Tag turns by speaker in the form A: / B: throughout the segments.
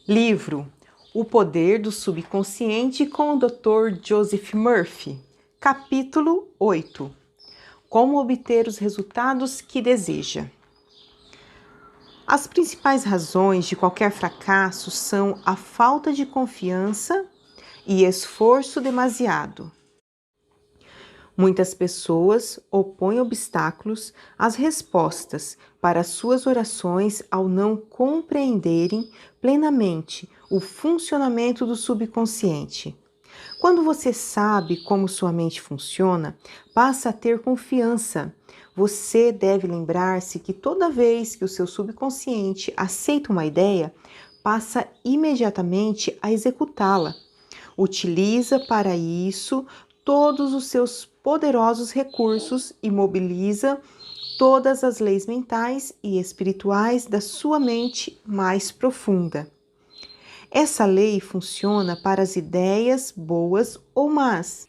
A: Livro O Poder do Subconsciente com o Dr. Joseph Murphy. Capítulo 8. Como obter os resultados que deseja. As principais razões de qualquer fracasso são a falta de confiança e esforço demasiado. Muitas pessoas opõem obstáculos às respostas para suas orações ao não compreenderem plenamente o funcionamento do subconsciente. Quando você sabe como sua mente funciona, passa a ter confiança. Você deve lembrar-se que toda vez que o seu subconsciente aceita uma ideia, passa imediatamente a executá-la. Utiliza para isso todos os seus poderosos recursos e mobiliza todas as leis mentais e espirituais da sua mente mais profunda. Essa lei funciona para as ideias boas ou más.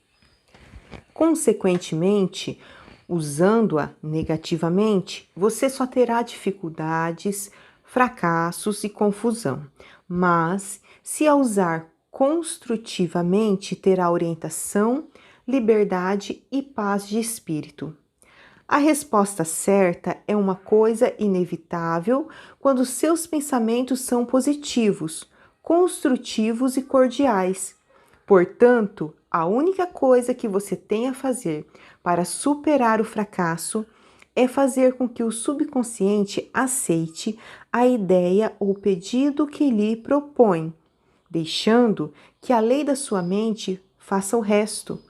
A: Consequentemente, usando-a negativamente, você só terá dificuldades, fracassos e confusão. Mas, se a usar construtivamente, terá orientação, liberdade e paz de espírito. A resposta certa é uma coisa inevitável quando seus pensamentos são positivos, construtivos e cordiais. Portanto, a única coisa que você tem a fazer para superar o fracasso é fazer com que o subconsciente aceite a ideia ou pedido que lhe propõe, deixando que a lei da sua mente faça o resto.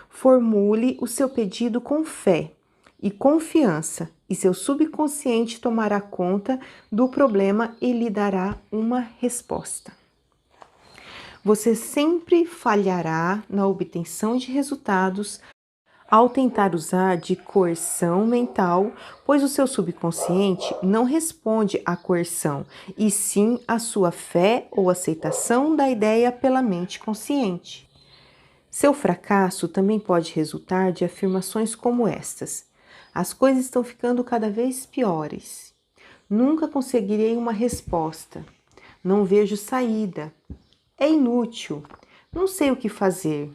A: Formule o seu pedido com fé e confiança, e seu subconsciente tomará conta do problema e lhe dará uma resposta. Você sempre falhará na obtenção de resultados ao tentar usar de coerção mental, pois o seu subconsciente não responde à coerção, e sim à sua fé ou aceitação da ideia pela mente consciente. Seu fracasso também pode resultar de afirmações como estas: as coisas estão ficando cada vez piores. Nunca conseguirei uma resposta. Não vejo saída. É inútil. Não sei o que fazer.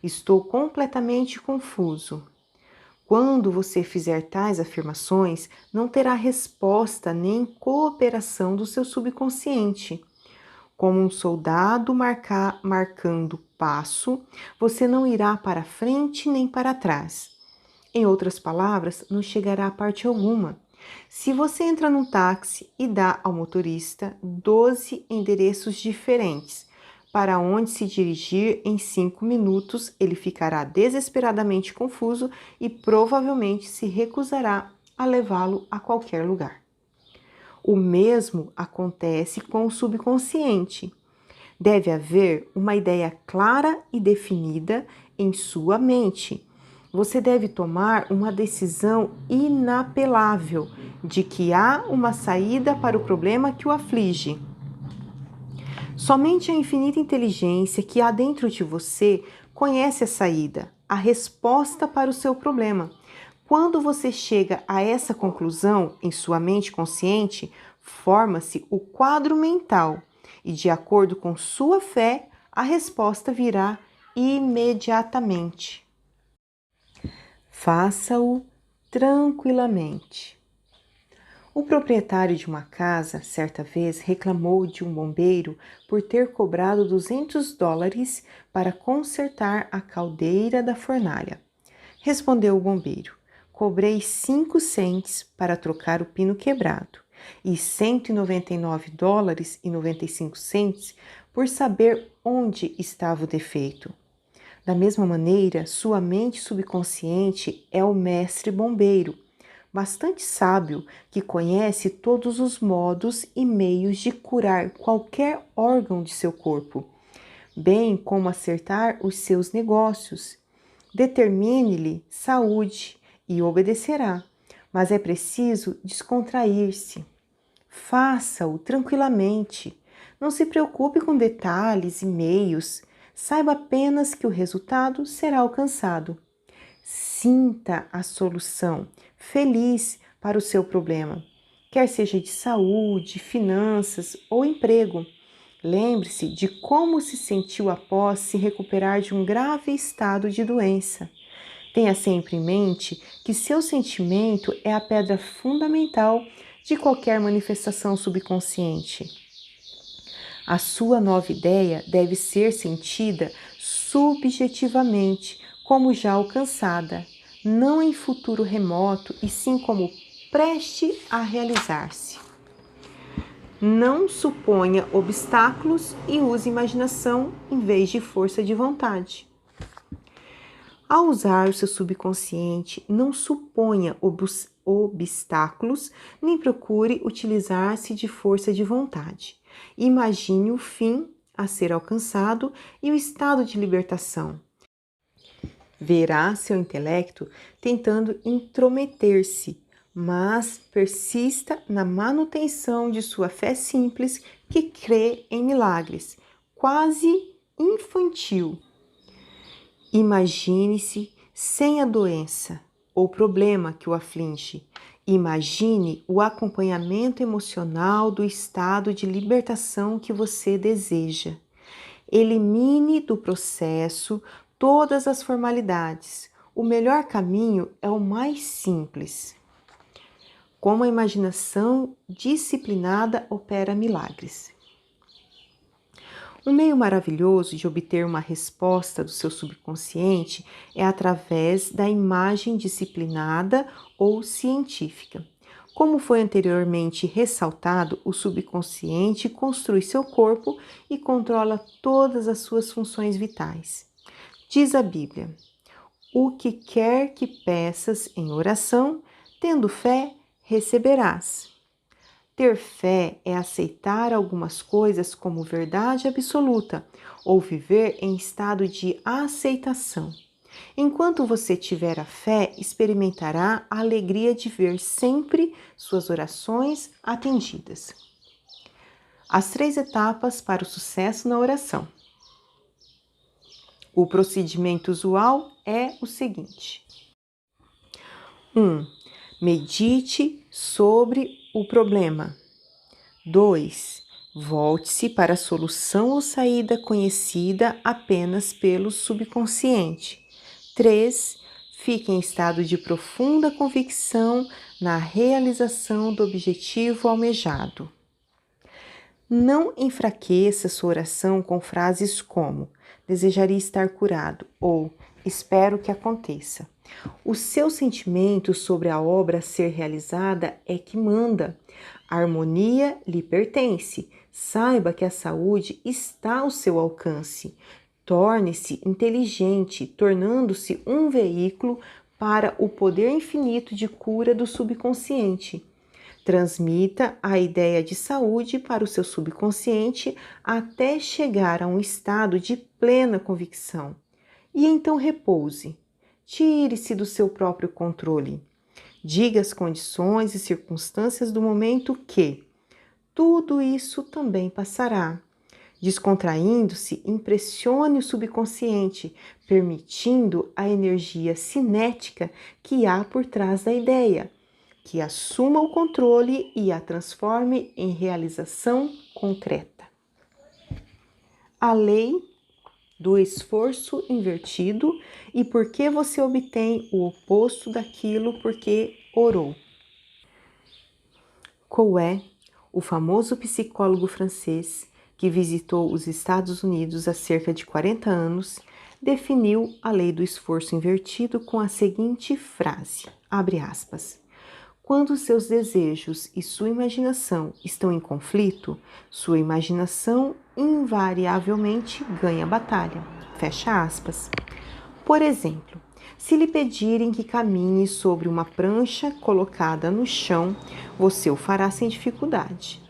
A: Estou completamente confuso. Quando você fizer tais afirmações, não terá resposta nem cooperação do seu subconsciente. Como um soldado marcando passo, você não irá para frente nem para trás. Em outras palavras, não chegará a parte alguma. Se você entra num táxi e dá ao motorista 12 endereços diferentes para onde se dirigir em 5 minutos, ele ficará desesperadamente confuso e provavelmente se recusará a levá-lo a qualquer lugar. O mesmo acontece com o subconsciente. Deve haver uma ideia clara e definida em sua mente. Você deve tomar uma decisão inapelável de que há uma saída para o problema que o aflige. Somente a infinita inteligência que há dentro de você conhece a saída, a resposta para o seu problema. Quando você chega a essa conclusão em sua mente consciente, forma-se o quadro mental e, de acordo com sua fé, a resposta virá imediatamente. Faça-o tranquilamente. O proprietário de uma casa, certa vez, reclamou de um bombeiro por ter cobrado $200 para consertar a caldeira da fornalha. Respondeu o bombeiro: cobrei 5 cents para trocar o pino quebrado e $199,95 por saber onde estava o defeito. Da mesma maneira, sua mente subconsciente é o mestre bombeiro, bastante sábio, que conhece todos os modos e meios de curar qualquer órgão de seu corpo, bem como acertar os seus negócios. Determine-lhe saúde e obedecerá, mas é preciso descontrair-se. Faça-o tranquilamente. Não se preocupe com detalhes e meios. Saiba apenas que o resultado será alcançado. Sinta a solução feliz para o seu problema, quer seja de saúde, finanças ou emprego. Lembre-se de como se sentiu após se recuperar de um grave estado de doença. Tenha sempre em mente que seu sentimento é a pedra fundamental de qualquer manifestação subconsciente. A sua nova ideia deve ser sentida subjetivamente como já alcançada, não em futuro remoto, e sim como preste a realizar-se. Não suponha obstáculos e use imaginação em vez de força de vontade. Ao usar o seu subconsciente, não suponha obstáculos, nem procure utilizar-se de força de vontade. Imagine o fim a ser alcançado e o estado de libertação. Verá seu intelecto tentando intrometer-se, mas persista na manutenção de sua fé simples que crê em milagres, quase infantil. Imagine-se sem a doença ou problema que o aflige. Imagine o acompanhamento emocional do estado de libertação que você deseja. Elimine do processo todas as formalidades. O melhor caminho é o mais simples. Como a imaginação disciplinada opera milagres. Um meio maravilhoso de obter uma resposta do seu subconsciente é através da imagem disciplinada ou científica. Como foi anteriormente ressaltado, o subconsciente constrói seu corpo e controla todas as suas funções vitais. Diz a Bíblia: o que quer que peças em oração, tendo fé, receberás. Ter fé é aceitar algumas coisas como verdade absoluta ou viver em estado de aceitação. Enquanto você tiver a fé, experimentará a alegria de ver sempre suas orações atendidas. As 3 etapas para o sucesso na oração. O procedimento usual é o seguinte: 1. Medite sobre o problema. 2. Volte-se para a solução ou saída conhecida apenas pelo subconsciente. 3. Fique em estado de profunda convicção na realização do objetivo almejado. Não enfraqueça sua oração com frases como desejaria estar curado ou espero que aconteça. O seu sentimento sobre a obra a ser realizada é que manda. A harmonia lhe pertence. Saiba que a saúde está ao seu alcance. Torne-se inteligente, tornando-se um veículo para o poder infinito de cura do subconsciente. Transmita a ideia de saúde para o seu subconsciente até chegar a um estado de plena convicção. E então repouse. Tire-se do seu próprio controle. Diga às condições e circunstâncias do momento que tudo isso também passará. Descontraindo-se, impressione o subconsciente, permitindo a energia cinética que há por trás da ideia, que assuma o controle e a transforme em realização concreta. A lei do esforço invertido e por que você obtém o oposto daquilo porque orou. Coué, o famoso psicólogo francês que visitou os Estados Unidos há cerca de 40 anos, definiu a lei do esforço invertido com a seguinte frase, abre aspas: quando seus desejos e sua imaginação estão em conflito, sua imaginação invariavelmente ganha a batalha. Fecha aspas. Por exemplo, se lhe pedirem que caminhe sobre uma prancha colocada no chão, você o fará sem dificuldade.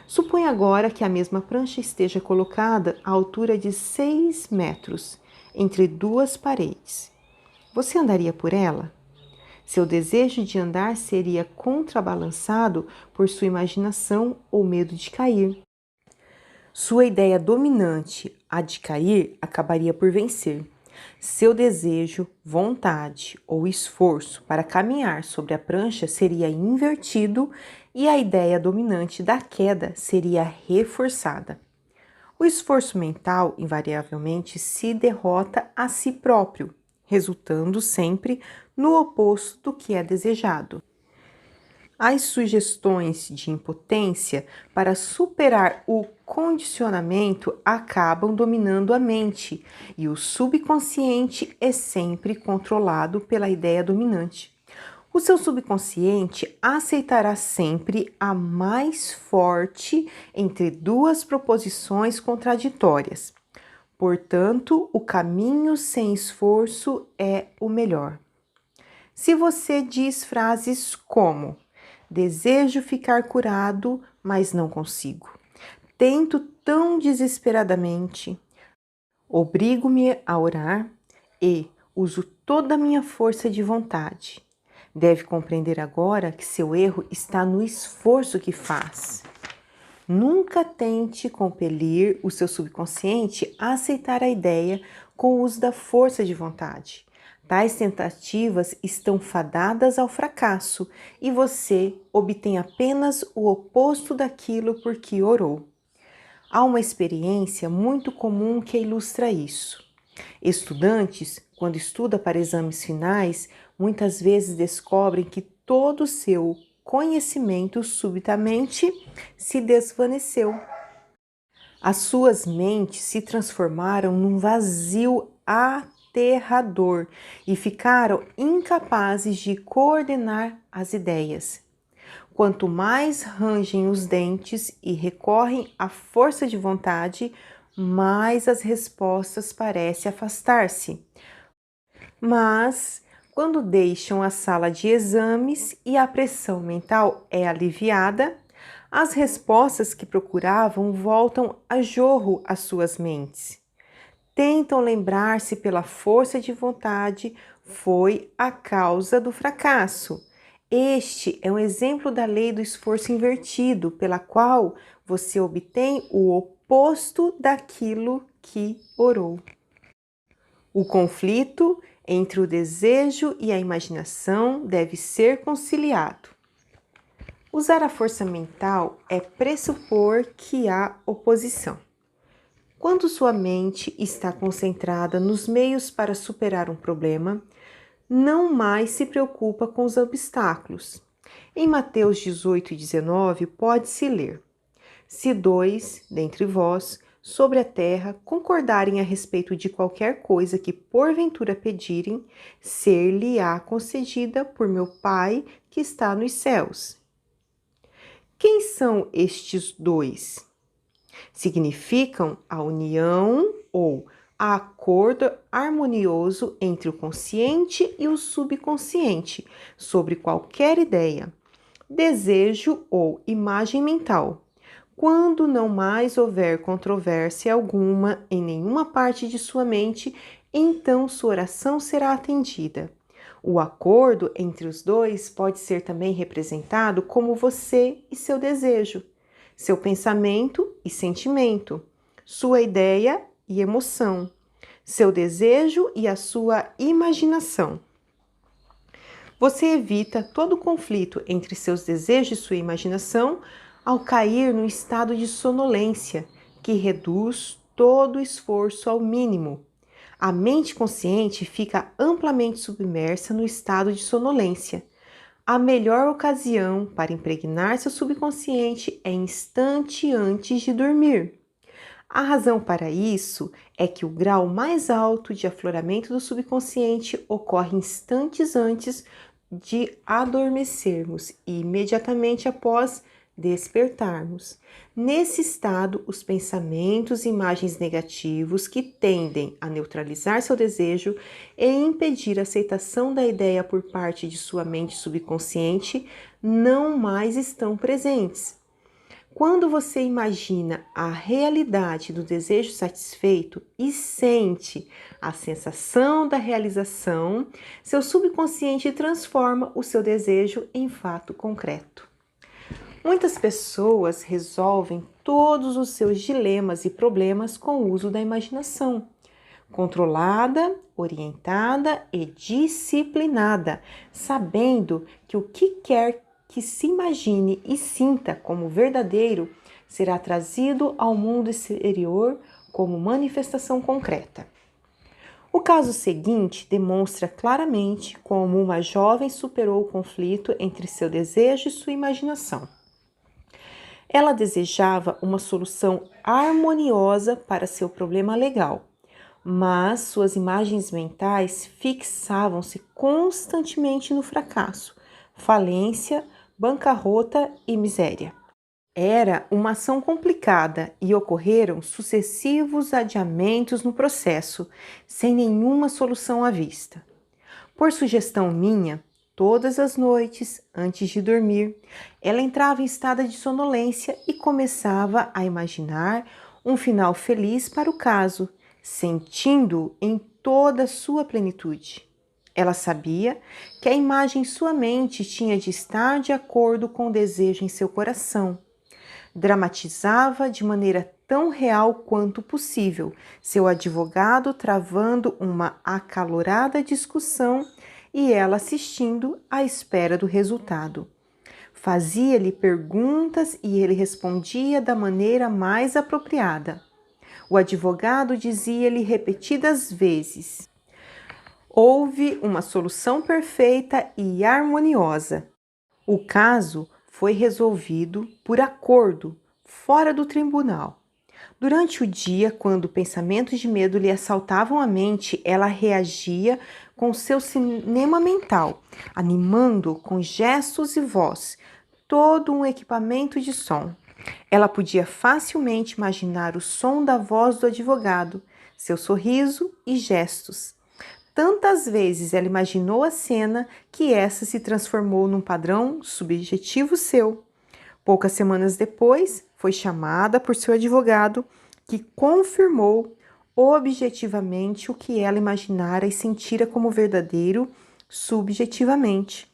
A: Suponha agora que a mesma prancha esteja colocada à altura de 6 metros, entre 2 paredes. Você andaria por ela? Seu desejo de andar seria contrabalançado por sua imaginação ou medo de cair. Sua ideia dominante, a de cair, acabaria por vencer. Seu desejo, vontade ou esforço para caminhar sobre a prancha seria invertido e a ideia dominante da queda seria reforçada. O esforço mental, invariavelmente, se derrota a si próprio, resultando sempre no oposto do que é desejado. As sugestões de impotência para superar o condicionamento acabam dominando a mente, e o subconsciente é sempre controlado pela ideia dominante. O seu subconsciente aceitará sempre a mais forte entre duas proposições contraditórias. Portanto, o caminho sem esforço é o melhor. Se você diz frases como: desejo ficar curado, mas não consigo. Tento tão desesperadamente. Obrigo-me a orar e uso toda a minha força de vontade. Deve compreender agora que seu erro está no esforço que faz. Nunca tente compelir o seu subconsciente a aceitar a ideia com o uso da força de vontade. Tais tentativas estão fadadas ao fracasso e você obtém apenas o oposto daquilo por que orou. Há uma experiência muito comum que ilustra isso. Estudantes, quando estudam para exames finais, muitas vezes descobrem que todo o seu conhecimento subitamente se desvaneceu. As suas mentes se transformaram num vazio aterrador e ficaram incapazes de coordenar as ideias. Quanto mais rangem os dentes e recorrem à força de vontade, mais as respostas parecem afastar-se. Mas, quando deixam a sala de exames e a pressão mental é aliviada, as respostas que procuravam voltam a jorro às suas mentes. Tentam lembrar-se pela força de vontade foi a causa do fracasso. Este é um exemplo da lei do esforço invertido, pela qual você obtém o oposto daquilo que orou. O conflito entre o desejo e a imaginação deve ser conciliado. Usar a força mental é pressupor que há oposição. Quando sua mente está concentrada nos meios para superar um problema, não mais se preocupa com os obstáculos. Em Mateus 18:19 pode-se ler: se dois dentre vós sobre a terra concordarem a respeito de qualquer coisa que porventura pedirem, ser-lhe-á concedida por meu Pai que está nos céus. Quem são estes dois? Significam a união ou acordo harmonioso entre o consciente e o subconsciente sobre qualquer ideia, desejo ou imagem mental. Quando não mais houver controvérsia alguma em nenhuma parte de sua mente, então sua oração será atendida. O acordo entre os dois pode ser também representado como você e seu desejo, seu pensamento e sentimento, sua ideia e emoção, seu desejo e a sua imaginação. Você evita todo conflito entre seus desejos e sua imaginação ao cair no estado de sonolência, que reduz todo o esforço ao mínimo. A mente consciente fica amplamente submersa no estado de sonolência. A melhor ocasião para impregnar seu subconsciente é instante antes de dormir. A razão para isso é que o grau mais alto de afloramento do subconsciente ocorre instantes antes de adormecermos e imediatamente após despertarmos. Nesse estado, os pensamentos e imagens negativos que tendem a neutralizar seu desejo e impedir a aceitação da ideia por parte de sua mente subconsciente não mais estão presentes. Quando você imagina a realidade do desejo satisfeito e sente a sensação da realização, seu subconsciente transforma o seu desejo em fato concreto. Muitas pessoas resolvem todos os seus dilemas e problemas com o uso da imaginação. Controlada, orientada e disciplinada, sabendo que o que quer que se imagine e sinta como verdadeiro será trazido ao mundo exterior como manifestação concreta. O caso seguinte demonstra claramente como uma jovem superou o conflito entre seu desejo e sua imaginação. Ela desejava uma solução harmoniosa para seu problema legal, mas suas imagens mentais fixavam-se constantemente no fracasso, falência, bancarrota e miséria. Era uma ação complicada e ocorreram sucessivos adiamentos no processo, sem nenhuma solução à vista. Por sugestão minha, todas as noites, antes de dormir, ela entrava em estado de sonolência e começava a imaginar um final feliz para o caso, sentindo-o em toda a sua plenitude. Ela sabia que a imagem em sua mente tinha de estar de acordo com o desejo em seu coração. Dramatizava de maneira tão real quanto possível, seu advogado travando uma acalorada discussão e ela assistindo à espera do resultado. Fazia-lhe perguntas e ele respondia da maneira mais apropriada. O advogado dizia-lhe repetidas vezes: houve uma solução perfeita e harmoniosa. O caso foi resolvido por acordo, fora do tribunal. Durante o dia, quando pensamentos de medo lhe assaltavam a mente, ela reagia com seu cinema mental, animando com gestos e voz todo um equipamento de som. Ela podia facilmente imaginar o som da voz do advogado, seu sorriso e gestos. Tantas vezes ela imaginou a cena que essa se transformou num padrão subjetivo seu. Poucas semanas depois, foi chamada por seu advogado, que confirmou objetivamente o que ela imaginara e sentira como verdadeiro subjetivamente.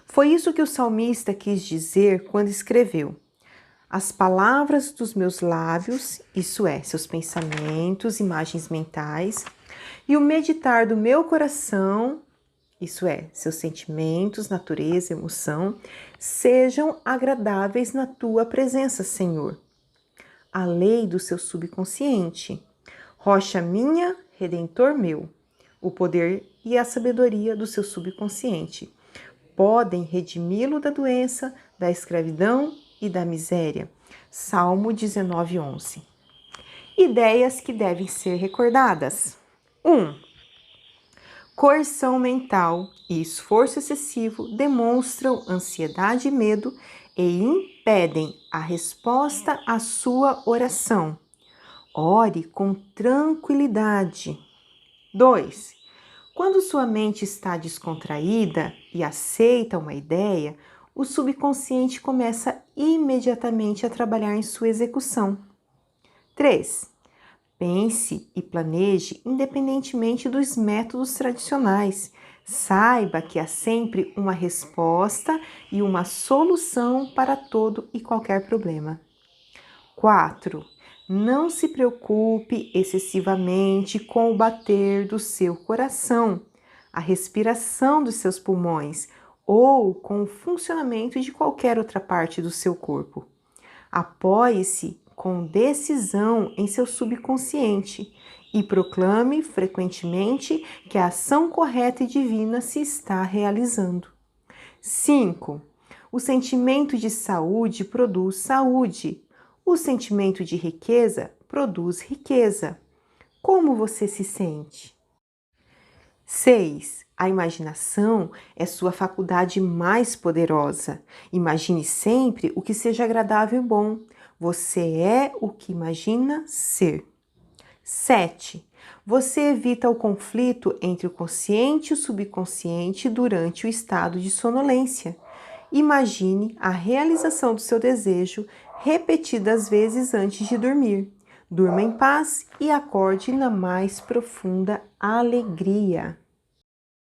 A: Foi isso que o salmista quis dizer quando escreveu: as palavras dos meus lábios, isso é, seus pensamentos, imagens mentais, e o meditar do meu coração, isso é, seus sentimentos, natureza, emoção, sejam agradáveis na tua presença, Senhor. A lei do seu subconsciente. Rocha minha, redentor meu. O poder e a sabedoria do seu subconsciente podem redimi-lo da doença, da escravidão e da miséria. Salmo 19:11. Ideias que devem ser recordadas. 1. Coerção mental e esforço excessivo demonstram ansiedade e medo e impedem a resposta à sua oração. Ore com tranquilidade. 2. Quando sua mente está descontraída e aceita uma ideia, o subconsciente começa imediatamente a trabalhar em sua execução. 3. Pense e planeje independentemente dos métodos tradicionais. Saiba que há sempre uma resposta e uma solução para todo e qualquer problema. 4. Não se preocupe excessivamente com o bater do seu coração, a respiração dos seus pulmões ou com o funcionamento de qualquer outra parte do seu corpo. Apoie-se com decisão em seu subconsciente e proclame frequentemente que a ação correta e divina se está realizando. 5. O sentimento de saúde produz saúde. O sentimento de riqueza produz riqueza. Como você se sente? 6. A imaginação é sua faculdade mais poderosa. Imagine sempre o que seja agradável e bom. Você é o que imagina ser. 7. Você evita o conflito entre o consciente e o subconsciente durante o estado de sonolência. Imagine a realização do seu desejo repetidas vezes antes de dormir. Durma em paz e acorde na mais profunda alegria.